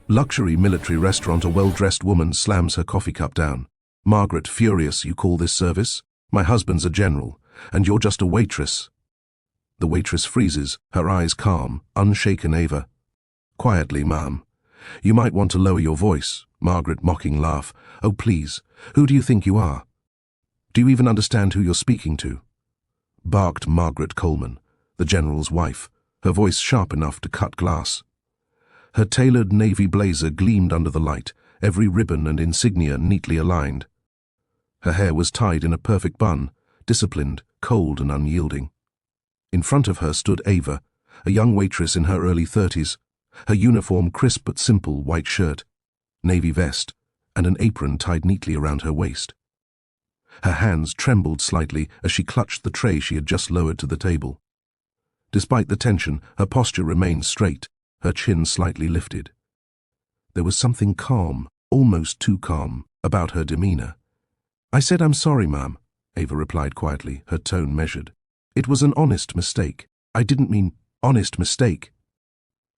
Luxury military restaurant. A well-dressed woman slams her coffee cup down. Margaret, furious. You call this service? My husband's a general, and you're just a waitress. The waitress freezes, her eyes calm, unshaken. Ava. Quietly, ma'am. You might want to lower your voice. Margaret, mocking laugh. Oh, please. Who do you think you are? Do you even understand who you're speaking to? Barked Margaret Coleman, the general's wife, her voice sharp enough to cut glass. Her tailored navy blazer gleamed under the light, every ribbon and insignia neatly aligned. Her hair was tied in a perfect bun, disciplined, cold and unyielding. In front of her stood Ava, a young waitress in her early 30s, her uniform crisp but simple white shirt, navy vest, and an apron tied neatly around her waist. Her hands trembled slightly as she clutched the tray she had just lowered to the table. Despite the tension, her posture remained straight, her chin slightly lifted. There was something calm, almost too calm, about her demeanor. I said I'm sorry, ma'am, Ava replied quietly, her tone measured. It was an honest mistake. I didn't mean honest mistake.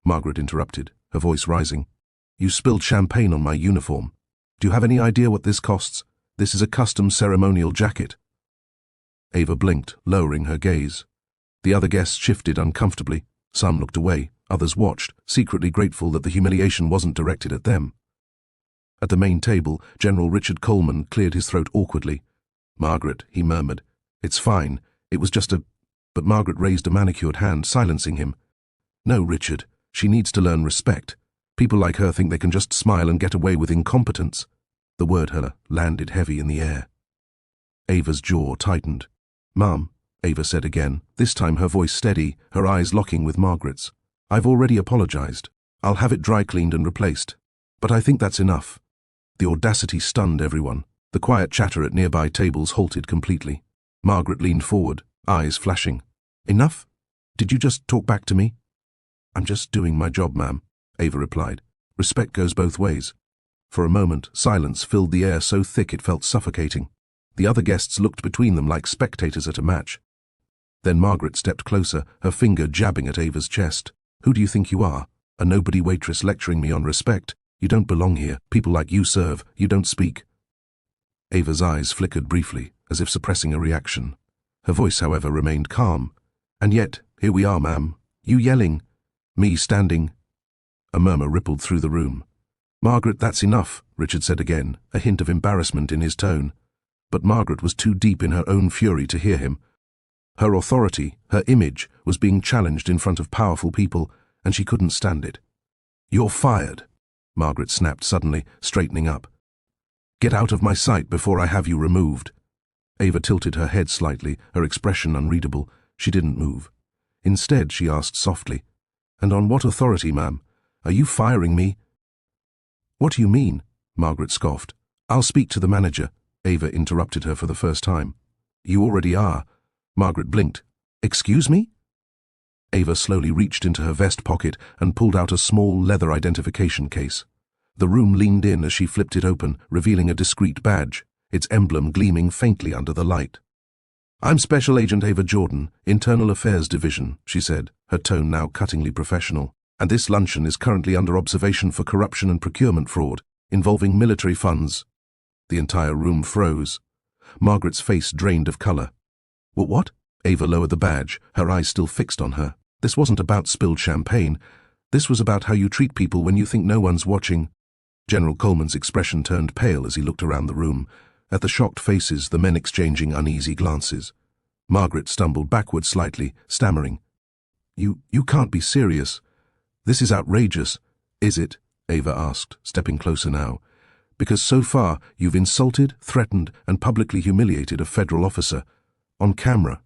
Margaret interrupted, her voice rising. You spilled champagne on my uniform. Do you have any idea what this costs? This is a custom ceremonial jacket. Ava blinked, lowering her gaze. The other guests shifted uncomfortably. Some looked away, others watched, secretly grateful that the humiliation wasn't directed at them. At the main table, General Richard Coleman cleared his throat awkwardly. Margaret, he murmured. It's fine. It was just a... But Margaret raised a manicured hand, silencing him. No, Richard. She needs to learn respect. People like her think they can just smile and get away with incompetence. The word her landed heavy in the air. Ava's jaw tightened. Ma'am, Ava said again, this time her voice steady, her eyes locking with Margaret's. I've already apologized. I'll have it dry cleaned and replaced. But I think that's enough. The audacity stunned everyone. The quiet chatter at nearby tables halted completely. Margaret leaned forward, eyes flashing. Enough? Did you just talk back to me? I'm just doing my job, ma'am, Ava replied. Respect goes both ways. For a moment, silence filled the air so thick it felt suffocating. The other guests looked between them like spectators at a match. Then Margaret stepped closer, her finger jabbing at Ava's chest. Who do you think you are? A nobody waitress lecturing me on respect? You don't belong here. People like you serve. You don't speak. Ava's eyes flickered briefly, as if suppressing a reaction. Her voice, however, remained calm. And yet, here we are, ma'am. You yelling. Me standing. A murmur rippled through the room. Margaret, that's enough, Richard said again, a hint of embarrassment in his tone. But Margaret was too deep in her own fury to hear him. Her authority, her image, was being challenged in front of powerful people, and she couldn't stand it. You're fired, Margaret snapped suddenly, straightening up. Get out of my sight before I have you removed. Ava tilted her head slightly, her expression unreadable. She didn't move. Instead, she asked softly, And on what authority, ma'am? Are you firing me? What do you mean? Margaret scoffed. I'll speak to the manager. Ava interrupted her for the first time. You already are. Margaret blinked. Excuse me? Ava slowly reached into her vest pocket and pulled out a small leather identification case. The room leaned in as she flipped it open, revealing a discreet badge, its emblem gleaming faintly under the light. I'm Special Agent Ava Jordan, Internal Affairs Division, she said, her tone now cuttingly professional. And this luncheon is currently under observation for corruption and procurement fraud, involving military funds. The entire room froze. Margaret's face drained of color. What? Ava lowered the badge, her eyes still fixed on her. This wasn't about spilled champagne. This was about how you treat people when you think no one's watching. General Coleman's expression turned pale as he looked around the room, at the shocked faces, the men exchanging uneasy glances. Margaret stumbled backward slightly, stammering. You can't be serious. This is outrageous. Is it? Ava asked, stepping closer now. Because so far you've insulted, threatened, and publicly humiliated a federal officer. On camera.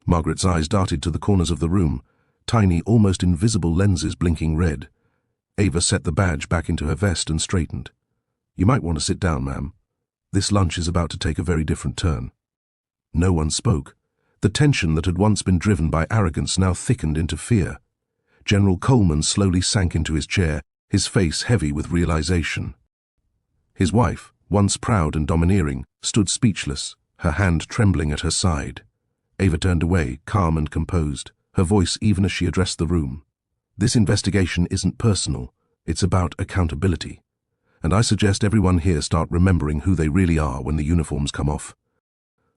Margaret's eyes darted to the corners of the room, tiny, almost invisible lenses blinking red. Ava set the badge back into her vest and straightened. You might want to sit down, ma'am. This lunch is about to take a very different turn. No one spoke. The tension that had once been driven by arrogance now thickened into fear. General Coleman slowly sank into his chair, his face heavy with realization. His wife, once proud and domineering, stood speechless, her hand trembling at her side. Ava turned away, calm and composed, her voice even as she addressed the room. This investigation isn't personal. It's about accountability. And I suggest everyone here start remembering who they really are when the uniforms come off.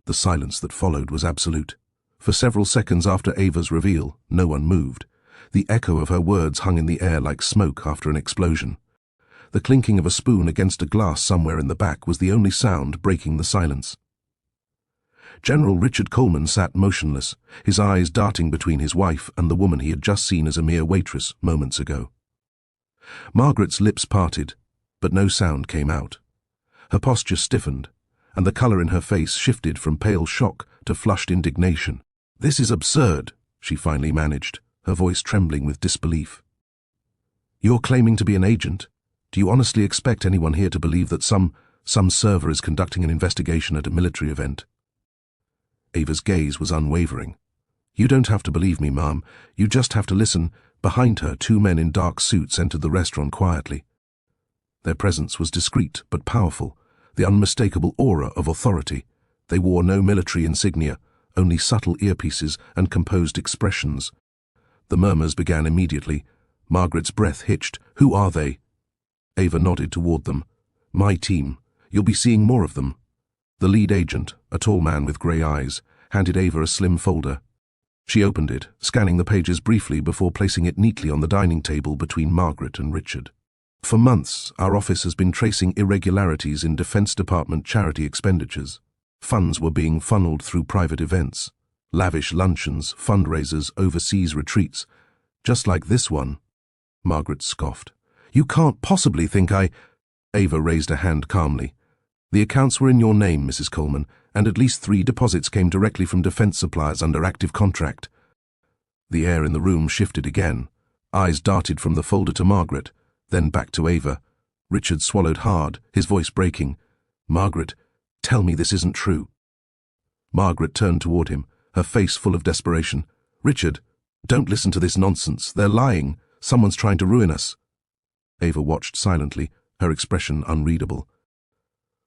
The silence that followed was absolute. For several seconds after Ava's reveal, no one moved. The echo of her words hung in the air like smoke after an explosion. The clinking of a spoon against a glass somewhere in the back was the only sound breaking the silence. General Richard Coleman sat motionless, his eyes darting between his wife and the woman he had just seen as a mere waitress moments ago. Margaret's lips parted, but no sound came out. Her posture stiffened, and the color in her face shifted from pale shock to flushed indignation. "This is absurd," she finally managed, her voice trembling with disbelief. "You're claiming to be an agent? Do you honestly expect anyone here to believe that some server is conducting an investigation at a military event?" Ava's gaze was unwavering. "You don't have to believe me, ma'am. You just have to listen." Behind her, two men in dark suits entered the restaurant quietly. Their presence was discreet but powerful, the unmistakable aura of authority. They wore no military insignia, only subtle earpieces and composed expressions. The murmurs began immediately. Margaret's breath hitched. "Who are they?" Ava nodded toward them. "My team. You'll be seeing more of them." The lead agent, a tall man with grey eyes, handed Ava a slim folder. She opened it, scanning the pages briefly before placing it neatly on the dining table between Margaret and Richard. "For months, our office has been tracing irregularities in Defense Department charity expenditures. Funds were being funneled through private events, lavish luncheons, fundraisers, overseas retreats, just like this one." Margaret scoffed. "You can't possibly think I—" Ava raised a hand calmly. "The accounts were in your name, Mrs. Coleman, and at least 3 deposits came directly from defense suppliers under active contract." The air in the room shifted again. Eyes darted from the folder to Margaret, then back to Ava. Richard swallowed hard, his voice breaking. "Margaret, tell me this isn't true." Margaret turned toward him, her face full of desperation. "Richard, don't listen to this nonsense. They're lying. Someone's trying to ruin us." Ava watched silently, her expression unreadable.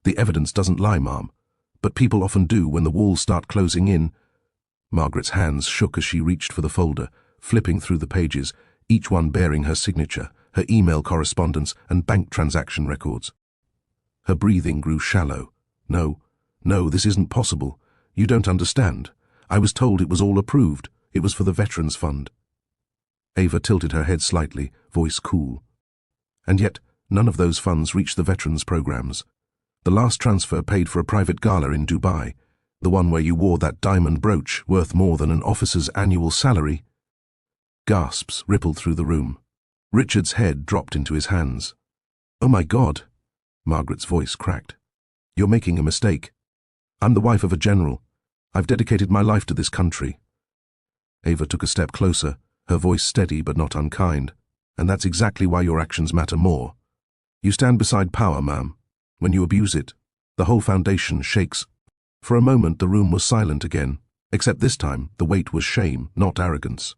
"The evidence doesn't lie, ma'am, but people often do when the walls start closing in." Margaret's hands shook as she reached for the folder, flipping through the pages, each one bearing her signature, her email correspondence and bank transaction records. Her breathing grew shallow. No, this isn't possible. You don't understand. I was told it was all approved. It was for the Veterans Fund." Ava tilted her head slightly, voice cool. "And yet, none of those funds reached the veterans' programs. The last transfer paid for a private gala in Dubai, the one where you wore that diamond brooch worth more than an officer's annual salary." Gasps rippled through the room. Richard's head dropped into his hands. "Oh my God!" Margaret's voice cracked. "You're making a mistake. I'm the wife of a general. I've dedicated my life to this country." Ava took a step closer, her voice steady but not unkind. "And that's exactly why your actions matter more. You stand beside power, ma'am. When you abuse it, the whole foundation shakes." For a moment the room was silent again, except this time the weight was shame, not arrogance.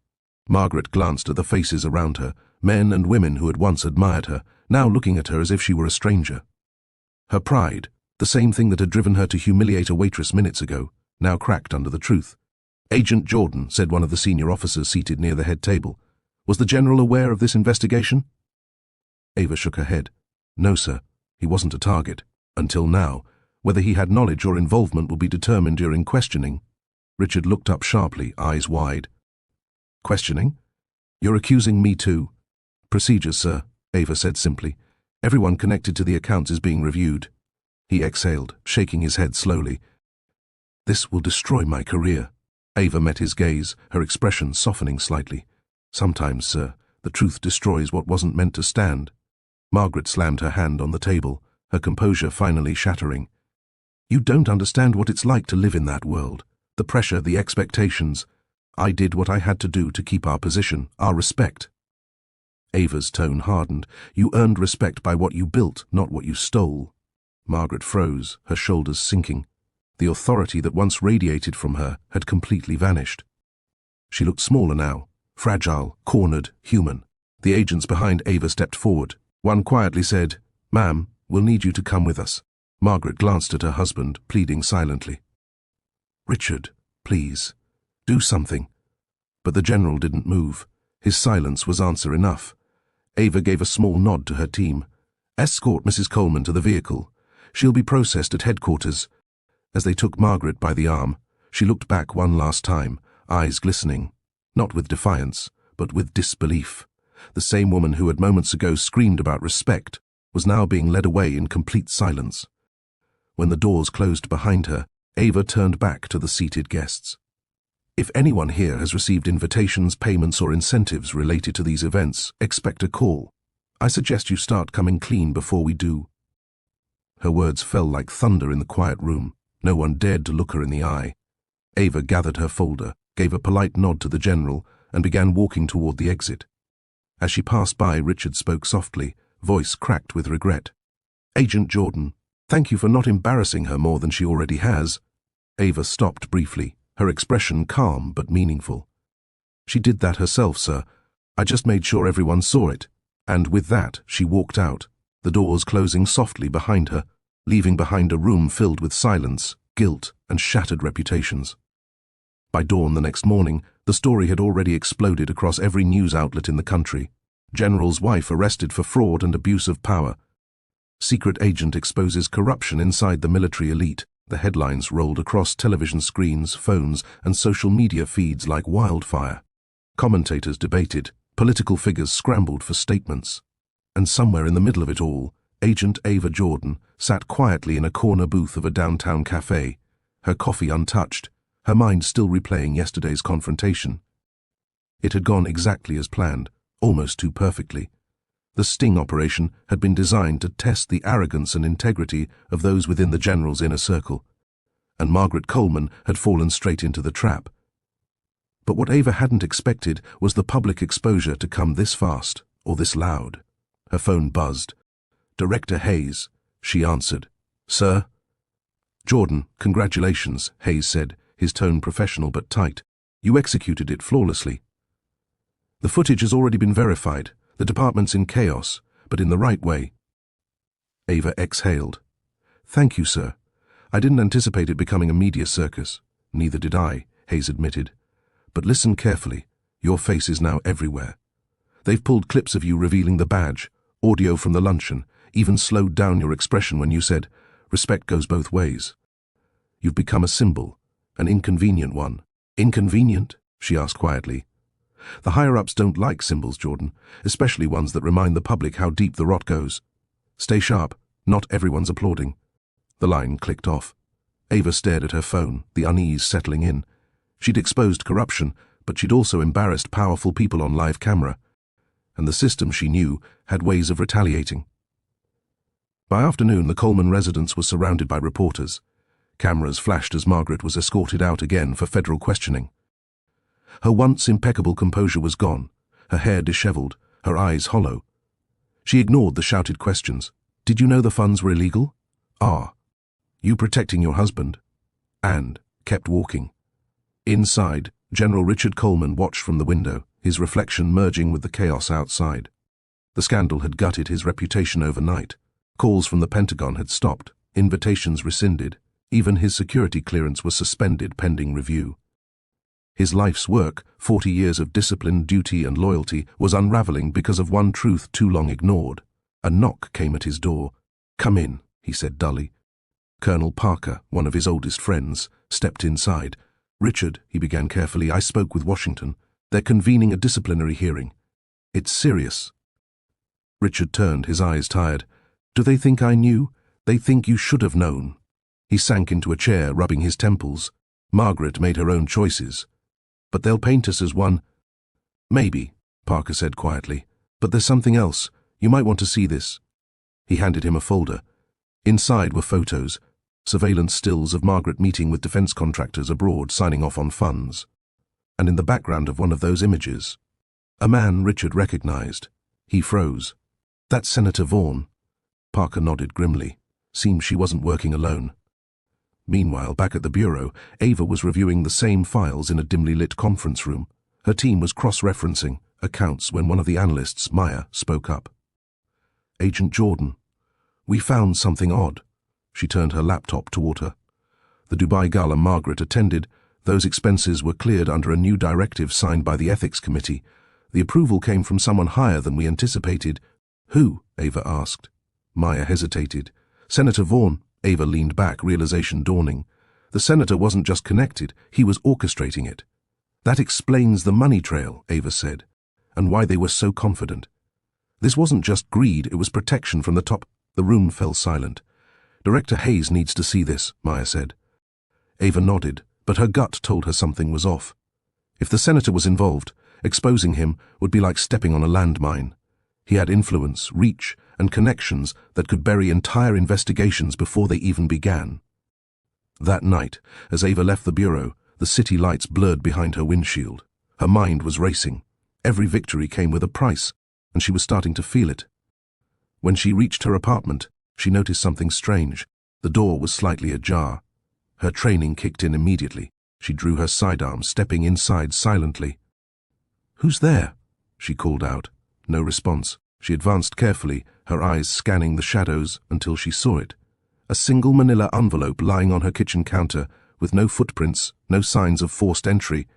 Margaret glanced at the faces around her, men and women who had once admired her, now looking at her as if she were a stranger. Her pride, the same thing that had driven her to humiliate a waitress minutes ago, now cracked under the truth. "Agent Jordan," said one of the senior officers seated near the head table. "Was the general aware of this investigation?" Ava shook her head. "No, sir. He wasn't a target. Until now. Whether he had knowledge or involvement will be determined during questioning." Richard looked up sharply, eyes wide. "Questioning? You're accusing me too?" "Procedures, sir," Ava said simply. "Everyone connected to the accounts is being reviewed." He exhaled, shaking his head slowly. "This will destroy my career." Ava met his gaze, her expression softening slightly. "Sometimes, sir, the truth destroys what wasn't meant to stand." Margaret slammed her hand on the table, her composure finally shattering. "You don't understand what it's like to live in that world. The pressure, the expectations. I did what I had to do to keep our position, our respect." Ava's tone hardened. "You earned respect by what you built, not what you stole." Margaret froze, her shoulders sinking. The authority that once radiated from her had completely vanished. She looked smaller now, fragile, cornered, human. The agents behind Ava stepped forward. One quietly said, "Ma'am, we'll need you to come with us." Margaret glanced at her husband, pleading silently. "Richard, please, do something." But the general didn't move. His silence was answer enough. Ava gave a small nod to her team. Escort Mrs. Coleman to the vehicle. She'll be processed at headquarters. As they took Margaret by the arm, she looked back one last time, eyes glistening, not with defiance, but with disbelief. The same woman who had moments ago screamed about respect was now being led away in complete silence. When the doors closed behind her, Ava turned back to the seated guests. If anyone here has received invitations, payments, or incentives related to these events, expect a call. I suggest you start coming clean before we do. Her words fell like thunder in the quiet room. No one dared to look her in the eye. Ava gathered her folder, gave a polite nod to the general, and began walking toward the exit. As she passed by, Richard spoke softly, voice cracked with regret. "Agent Jordan, thank you for not embarrassing her more than she already has." Ava stopped briefly, her expression calm but meaningful. "She did that herself, sir. I just made sure everyone saw it." And with that, she walked out, the doors closing softly behind her, leaving behind a room filled with silence, guilt, and shattered reputations. By dawn the next morning, the story had already exploded across every news outlet in the country. General's wife arrested for fraud and abuse of power. Secret agent exposes corruption inside the military elite. The headlines rolled across television screens, phones, and social media feeds like wildfire. Commentators debated, political figures scrambled for statements. And somewhere in the middle of it all, Agent Ava Jordan sat quietly in a corner booth of a downtown cafe, her coffee untouched, her mind still replaying yesterday's confrontation. It had gone exactly as planned, almost too perfectly. The sting operation had been designed to test the arrogance and integrity of those within the general's inner circle, and Margaret Coleman had fallen straight into the trap. But what Ava hadn't expected was the public exposure to come this fast, or this loud. Her phone buzzed. "Director Hayes," she answered. "Sir?" "Jordan, congratulations," Hayes said, his tone professional but tight. "You executed it flawlessly. The footage has already been verified. The department's in chaos, but in the right way." Ava exhaled. "Thank you, sir. I didn't anticipate it becoming a media circus." "Neither did I," Hayes admitted. "But listen carefully. Your face is now everywhere. They've pulled clips of you revealing the badge, audio from the luncheon, even slowed down your expression when you said, 'Respect goes both ways.' You've become a symbol, an inconvenient one." "Inconvenient?" she asked quietly. "The higher-ups don't like symbols, Jordan, especially ones that remind the public how deep the rot goes. Stay sharp, not everyone's applauding." The line clicked off. Ava stared at her phone, the unease settling in. She'd exposed corruption, but she'd also embarrassed powerful people on live camera. And the system, she knew, had ways of retaliating. By afternoon, the Coleman residence was surrounded by reporters. Cameras flashed as Margaret was escorted out again for federal questioning. Her once impeccable composure was gone, her hair disheveled, her eyes hollow. She ignored the shouted questions. "Did you know the funds were illegal?" "Ah. You protecting your husband?" And kept walking. Inside, General Richard Coleman watched from the window, his reflection merging with the chaos outside. The scandal had gutted his reputation overnight. Calls from the Pentagon had stopped, invitations rescinded, even his security clearance was suspended pending review. His life's work, 40 years of discipline, duty, and loyalty, was unraveling because of one truth too long ignored. A knock came at his door. "Come in," he said dully. Colonel Parker, one of his oldest friends, stepped inside. "Richard," he began carefully, "I spoke with Washington. They're convening a disciplinary hearing. It's serious." Richard turned, his eyes tired. "Do they think I knew? They think you should have known." He sank into a chair, rubbing his temples. "Margaret made her own choices. But they'll paint us as one." "Maybe," Parker said quietly. "But there's something else. You might want to see this." He handed him a folder. Inside were photos, surveillance stills of Margaret meeting with defense contractors abroad signing off on funds. And in the background of one of those images, a man Richard recognized. He froze. "That's Senator Vaughn." Parker nodded grimly. Seemed she wasn't working alone. Meanwhile, back at the bureau, Ava was reviewing the same files in a dimly lit conference room. Her team was cross-referencing accounts when one of the analysts, Maya, spoke up. "Agent Jordan, we found something odd." She turned her laptop toward her. The Dubai Gala Margaret attended, those expenses were cleared under a new directive signed by the Ethics Committee. The approval came from someone higher than we anticipated. Who? Ava asked. Maya hesitated. Senator Vaughn. Ava leaned back, realization dawning. The senator wasn't just connected, he was orchestrating it. That explains the money trail, Ava said, and why they were so confident. This wasn't just greed, it was protection from the top. The room fell silent. Director Hayes needs to see this, Maya said. Ava nodded, but her gut told her something was off. If the senator was involved, exposing him would be like stepping on a landmine. He had influence, reach, and connections that could bury entire investigations before they even began. That night, as Ava left the bureau, the city lights blurred behind her windshield. Her mind was racing. Every victory came with a price, and she was starting to feel it. When she reached her apartment, she noticed something strange. The door was slightly ajar. Her training kicked in immediately. She drew her sidearm, stepping inside silently. "Who's there?" she called out. No response. She advanced carefully, her eyes scanning the shadows until she saw it. A single manila envelope lying on her kitchen counter, with no footprints, no signs of forced entry.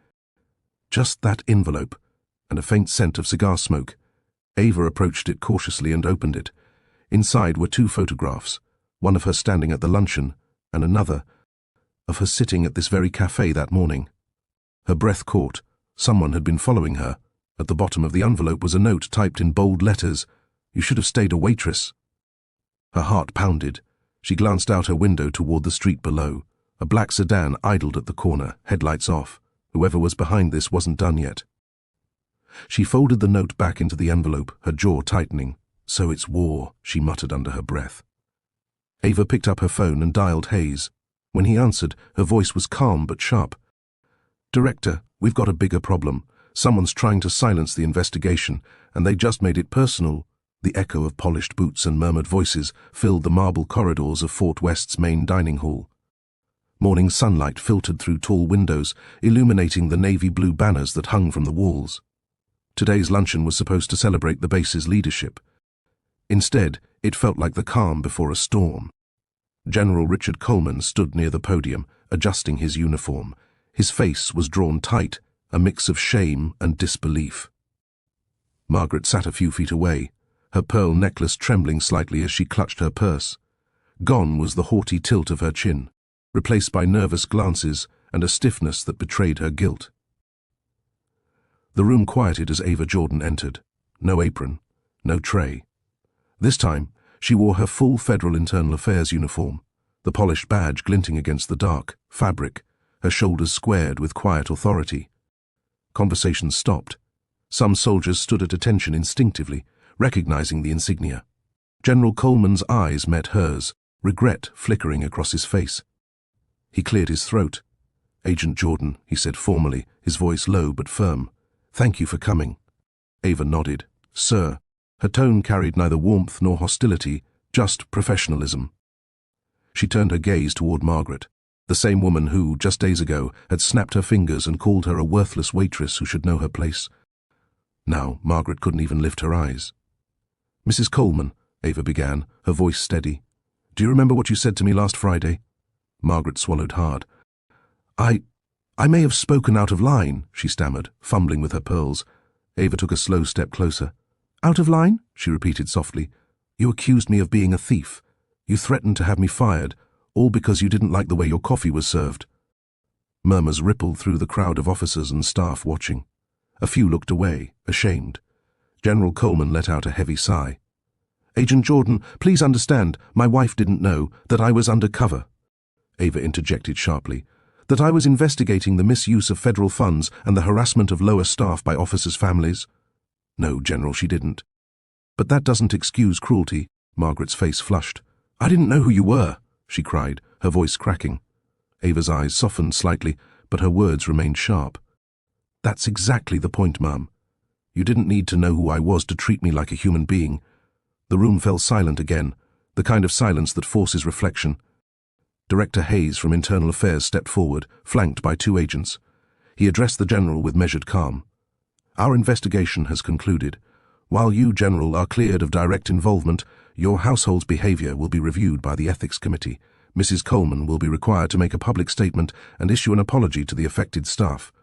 Just that envelope, and a faint scent of cigar smoke. Ava approached it cautiously and opened it. Inside were 2 photographs, one of her standing at the luncheon, and another of her sitting at this very cafe that morning. Her breath caught. Someone had been following her. At the bottom of the envelope was a note typed in bold letters. "You should have stayed a waitress." Her heart pounded. She glanced out her window toward the street below. A black sedan idled at the corner, headlights off. Whoever was behind this wasn't done yet. She folded the note back into the envelope, her jaw tightening. "So it's war," she muttered under her breath. Ava picked up her phone and dialed Hayes. When he answered, her voice was calm but sharp. "Director, we've got a bigger problem. Someone's trying to silence the investigation, and they just made it personal." The echo of polished boots and murmured voices filled the marble corridors of Fort West's main dining hall. Morning sunlight filtered through tall windows, illuminating the navy blue banners that hung from the walls. Today's luncheon was supposed to celebrate the base's leadership. Instead, it felt like the calm before a storm. General Richard Coleman stood near the podium, adjusting his uniform. His face was drawn tight, a mix of shame and disbelief. Margaret sat a few feet away, her pearl necklace trembling slightly as she clutched her purse. Gone was the haughty tilt of her chin, replaced by nervous glances and a stiffness that betrayed her guilt. The room quieted as Ava Jordan entered. No apron, no tray. This time, she wore her full Federal Internal Affairs uniform, the polished badge glinting against the dark fabric, her shoulders squared with quiet authority. Conversations stopped. Some soldiers stood at attention instinctively, recognizing the insignia. General Coleman's eyes met hers, regret flickering across his face. He cleared his throat. "Agent Jordan," he said formally, his voice low but firm. "Thank you for coming." Ava nodded. "Sir." Her tone carried neither warmth nor hostility, just professionalism. She turned her gaze toward Margaret, the same woman who, just days ago, had snapped her fingers and called her a worthless waitress who should know her place. Now, Margaret couldn't even lift her eyes. "Mrs. Coleman," Ava began, her voice steady. "Do you remember what you said to me last Friday?" Margaret swallowed hard. I may have spoken out of line," she stammered, fumbling with her pearls. Ava took a slow step closer. "Out of line?" she repeated softly. "You accused me of being a thief. You threatened to have me fired, all because you didn't like the way your coffee was served." Murmurs rippled through the crowd of officers and staff watching. A few looked away, ashamed. General Coleman let out a heavy sigh. "Agent Jordan, please understand, my wife didn't know that I was undercover." Ava interjected sharply. "That I was investigating the misuse of federal funds and the harassment of lower staff by officers' families." "No, General, she didn't." "But that doesn't excuse cruelty." Margaret's face flushed. "I didn't know who you were," she cried, her voice cracking. Ava's eyes softened slightly, but her words remained sharp. "That's exactly the point, Ma'am. You didn't need to know who I was to treat me like a human being." The room fell silent again, the kind of silence that forces reflection. Director Hayes from Internal Affairs stepped forward, flanked by 2 agents. He addressed the General with measured calm. "Our investigation has concluded. While you, General, are cleared of direct involvement, your household's behavior will be reviewed by the Ethics Committee. Mrs. Coleman will be required to make a public statement and issue an apology to the affected staff."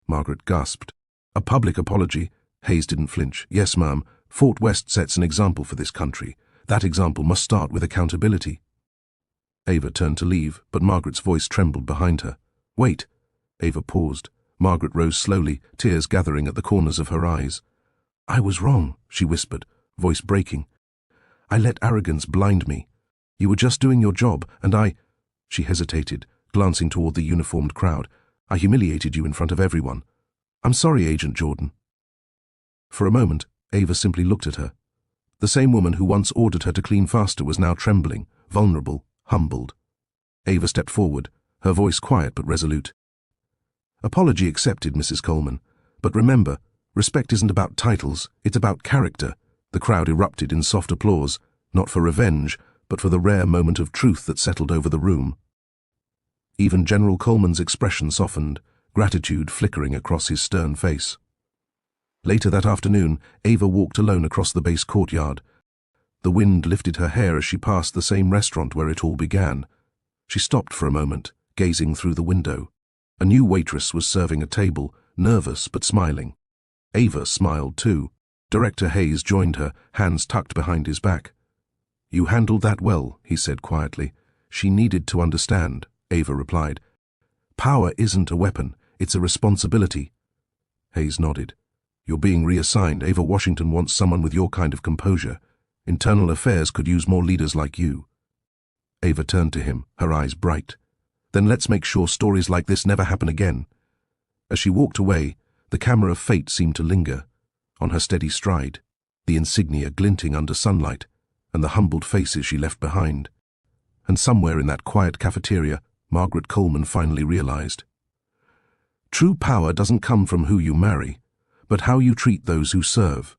Margaret gasped. "A public apology?" Hayes didn't flinch. Yes, ma'am. Fort West sets an example for this country. That example must start with accountability. Ava turned to leave, but Margaret's voice trembled behind her. Wait. Ava paused. Margaret rose slowly, tears gathering at the corners of her eyes. I was wrong, she whispered, voice breaking. I let arrogance blind me. You were just doing your job, and I— She hesitated, glancing toward the uniformed crowd. I humiliated you in front of everyone. I'm sorry, Agent Jordan. For a moment, Ava simply looked at her. The same woman who once ordered her to clean faster was now trembling, vulnerable, humbled. Ava stepped forward, her voice quiet but resolute. Apology accepted, Mrs. Coleman. But remember, respect isn't about titles, it's about character. The crowd erupted in soft applause, not for revenge, but for the rare moment of truth that settled over the room. Even General Coleman's expression softened, gratitude flickering across his stern face. Later that afternoon, Ava walked alone across the base courtyard. The wind lifted her hair as she passed the same restaurant where it all began. She stopped for a moment, gazing through the window. A new waitress was serving a table, nervous but smiling. Ava smiled too. Director Hayes joined her, hands tucked behind his back. You handled that well, he said quietly. She needed to understand, Ava replied. Power isn't a weapon, it's a responsibility. Hayes nodded. You're being reassigned. Ava Washington wants someone with your kind of composure. Internal Affairs could use more leaders like you. Ava turned to him, her eyes bright. Then let's make sure stories like this never happen again. As she walked away, the camera of fate seemed to linger. On her steady stride, the insignia glinting under sunlight, and the humbled faces she left behind. And somewhere in that quiet cafeteria, Margaret Coleman finally realized. True power doesn't come from who you marry, but how you treat those who serve.